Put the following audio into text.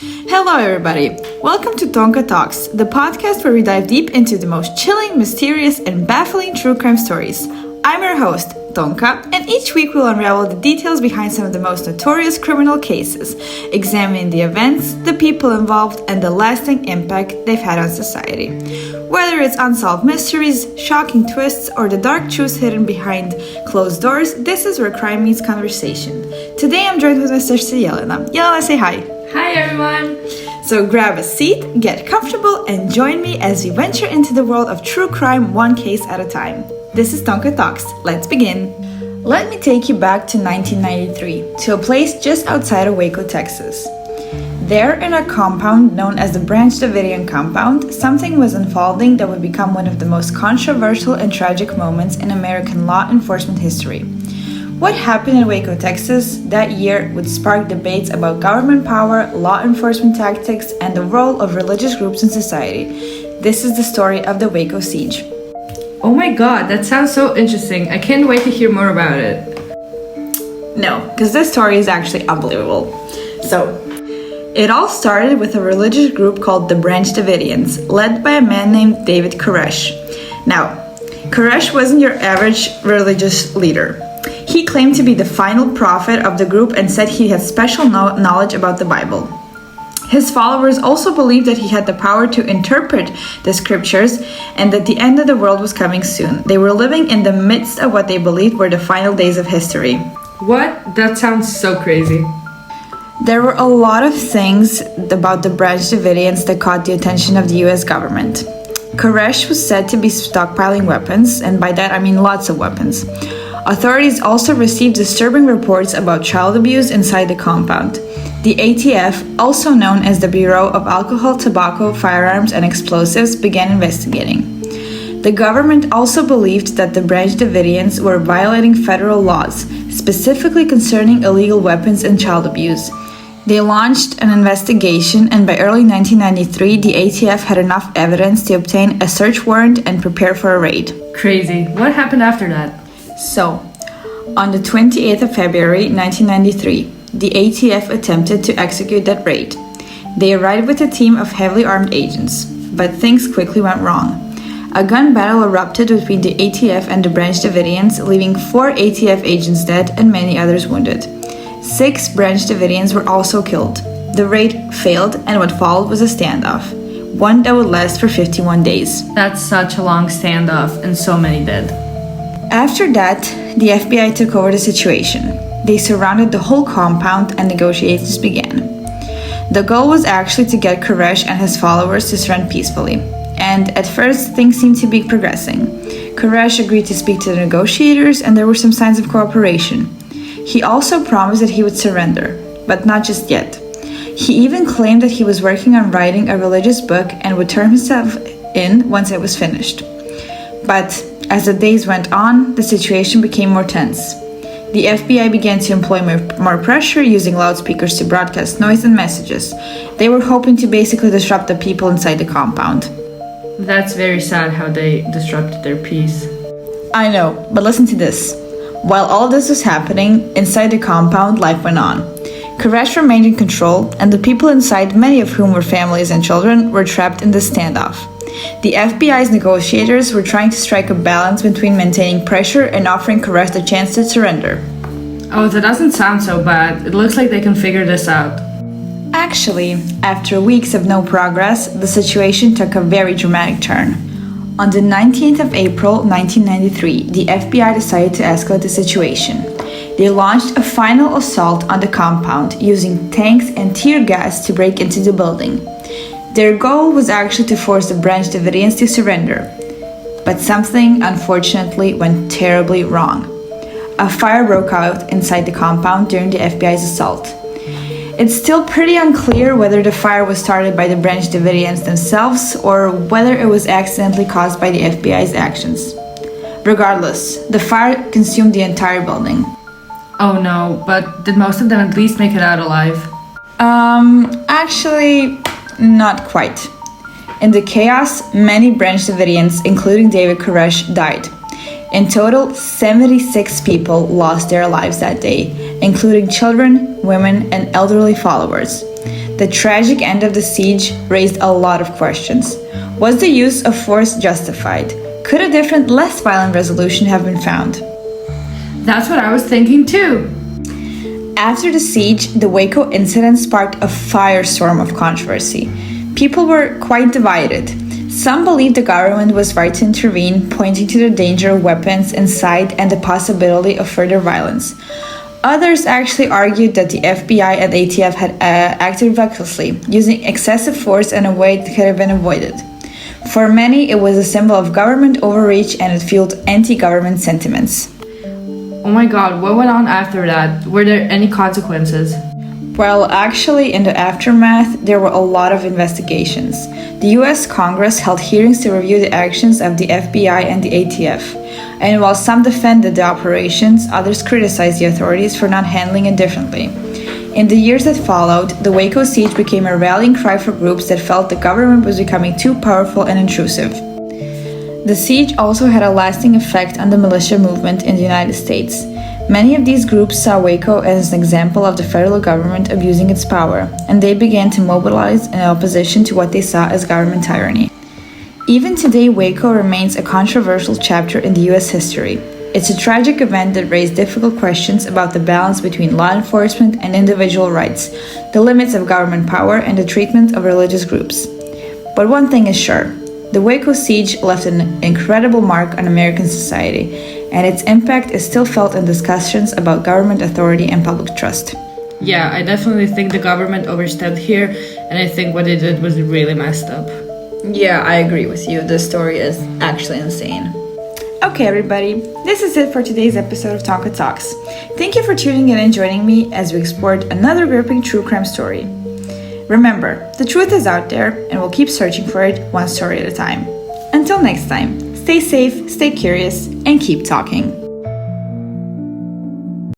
Hello, everybody. Welcome to Tonka Talks, the podcast where we dive deep into the most chilling, mysterious, and baffling true crime stories. I'm your host, Tonka, and each week we'll unravel the details behind some of the most notorious criminal cases, examining the events, the people involved, and the lasting impact they've had on society. Whether it's unsolved mysteries, shocking twists, or the dark truths hidden behind closed doors, this is where crime meets conversation. Today I'm joined with my sister Jelena. Jelena, say hi. Hi everyone! So grab a seat, get comfortable, and join me as we venture into the world of true crime one case at a time. This is Tonka Talks. Let's begin. Let me take you back to 1993, to a place just outside of Waco, Texas. There, in a compound known as the Branch Davidian compound, something was unfolding that would become one of the most controversial and tragic moments in American law enforcement history. What happened in Waco, Texas that year would spark debates about government power, law enforcement tactics, and the role of religious groups in society. This is the story of the Waco siege. Oh my god, that sounds so interesting. I can't wait to hear more about it. No, because this story is actually unbelievable. So, it all started with a religious group called the Branch Davidians, led by a man named David Koresh. Now, Koresh wasn't your average religious leader. He claimed to be the final prophet of the group and said he had special knowledge about the Bible. His followers also believed that he had the power to interpret the scriptures and that the end of the world was coming soon. They were living in the midst of what they believed were the final days of history. What? That sounds so crazy. There were a lot of things about the Branch Davidians that caught the attention of the US government. Koresh was said to be stockpiling weapons, and by that I mean lots of weapons. Authorities also received disturbing reports about child abuse inside the compound. The ATF, also known as the Bureau of Alcohol, Tobacco, Firearms, and Explosives, began investigating. The government also believed that the Branch Davidians were violating federal laws, specifically concerning illegal weapons and child abuse. They launched an investigation, and by early 1993, the ATF had enough evidence to obtain a search warrant and prepare for a raid. Crazy. What happened after that? So, on the 28th of February 1993, the ATF attempted to execute that raid. They arrived with a team of heavily armed agents, but things quickly went wrong. A gun battle erupted between the ATF and the Branch Davidians, leaving 4 ATF agents dead and many others wounded. 6 Branch Davidians were also killed. The raid failed, and what followed was a standoff, one that would last for 51 days. That's such a long standoff and so many dead. After that, the FBI took over the situation. They surrounded the whole compound and negotiations began. The goal was actually to get Koresh and his followers to surrender peacefully, and at first things seemed to be progressing. Koresh agreed to speak to the negotiators, and there were some signs of cooperation. He also promised that he would surrender, but not just yet. He even claimed that he was working on writing a religious book and would turn himself in once it was finished. But as the days went on, the situation became more tense. The FBI began to employ more pressure, using loudspeakers to broadcast noise and messages. They were hoping to basically disrupt the people inside the compound. That's very sad how they disrupted their peace. I know, but listen to this. While all this was happening, inside the compound, life went on. Koresh remained in control, and the people inside, many of whom were families and children, were trapped in the standoff. The FBI's negotiators were trying to strike a balance between maintaining pressure and offering Koresh the chance to surrender. Oh, that doesn't sound so bad. It looks like they can figure this out. Actually, after weeks of no progress, the situation took a very dramatic turn. On the 19th of April 1993, the FBI decided to escalate the situation. They launched a final assault on the compound, using tanks and tear gas to break into the building. Their goal was actually to force the Branch Davidians to surrender. But something, unfortunately, went terribly wrong. A fire broke out inside the compound during the FBI's assault. It's still pretty unclear whether the fire was started by the Branch Davidians themselves or whether it was accidentally caused by the FBI's actions. Regardless, the fire consumed the entire building. Oh no, but did most of them at least make it out alive? Actually, not quite. In the chaos, many Branch Davidians, including David Koresh, died. In total, 76 people lost their lives that day, including children, women, and elderly followers. The tragic end of the siege raised a lot of questions. Was the use of force justified? Could a different, less violent resolution have been found? That's what I was thinking too. After the siege, the Waco incident sparked a firestorm of controversy. People were quite divided. Some believed the government was right to intervene, pointing to the danger of weapons inside and the possibility of further violence. Others actually argued that the FBI and ATF had acted recklessly, using excessive force in a way that could have been avoided. For many, it was a symbol of government overreach and it fueled anti-government sentiments. Oh my god, what went on after that? Were there any consequences? Well, actually, in the aftermath, there were a lot of investigations. The US Congress held hearings to review the actions of the FBI and the ATF. And while some defended the operations, others criticized the authorities for not handling it differently. In the years that followed, the Waco siege became a rallying cry for groups that felt the government was becoming too powerful and intrusive. The siege also had a lasting effect on the militia movement in the United States. Many of these groups saw Waco as an example of the federal government abusing its power, and they began to mobilize in opposition to what they saw as government tyranny. Even today, Waco remains a controversial chapter in the US history. It's a tragic event that raised difficult questions about the balance between law enforcement and individual rights, the limits of government power, and the treatment of religious groups. But one thing is sure, the Waco siege left an incredible mark on American society, and its impact is still felt in discussions about government authority and public trust. Yeah, I definitely think the government overstepped here, and I think what they did was really messed up. Yeah, I agree with you. This story is actually insane. Okay, everybody, this is it for today's episode of Tonka Talks. Thank you for tuning in and joining me as we explored another gripping true crime story. Remember, the truth is out there, and we'll keep searching for it one story at a time. Until next time, stay safe, stay curious, and keep talking.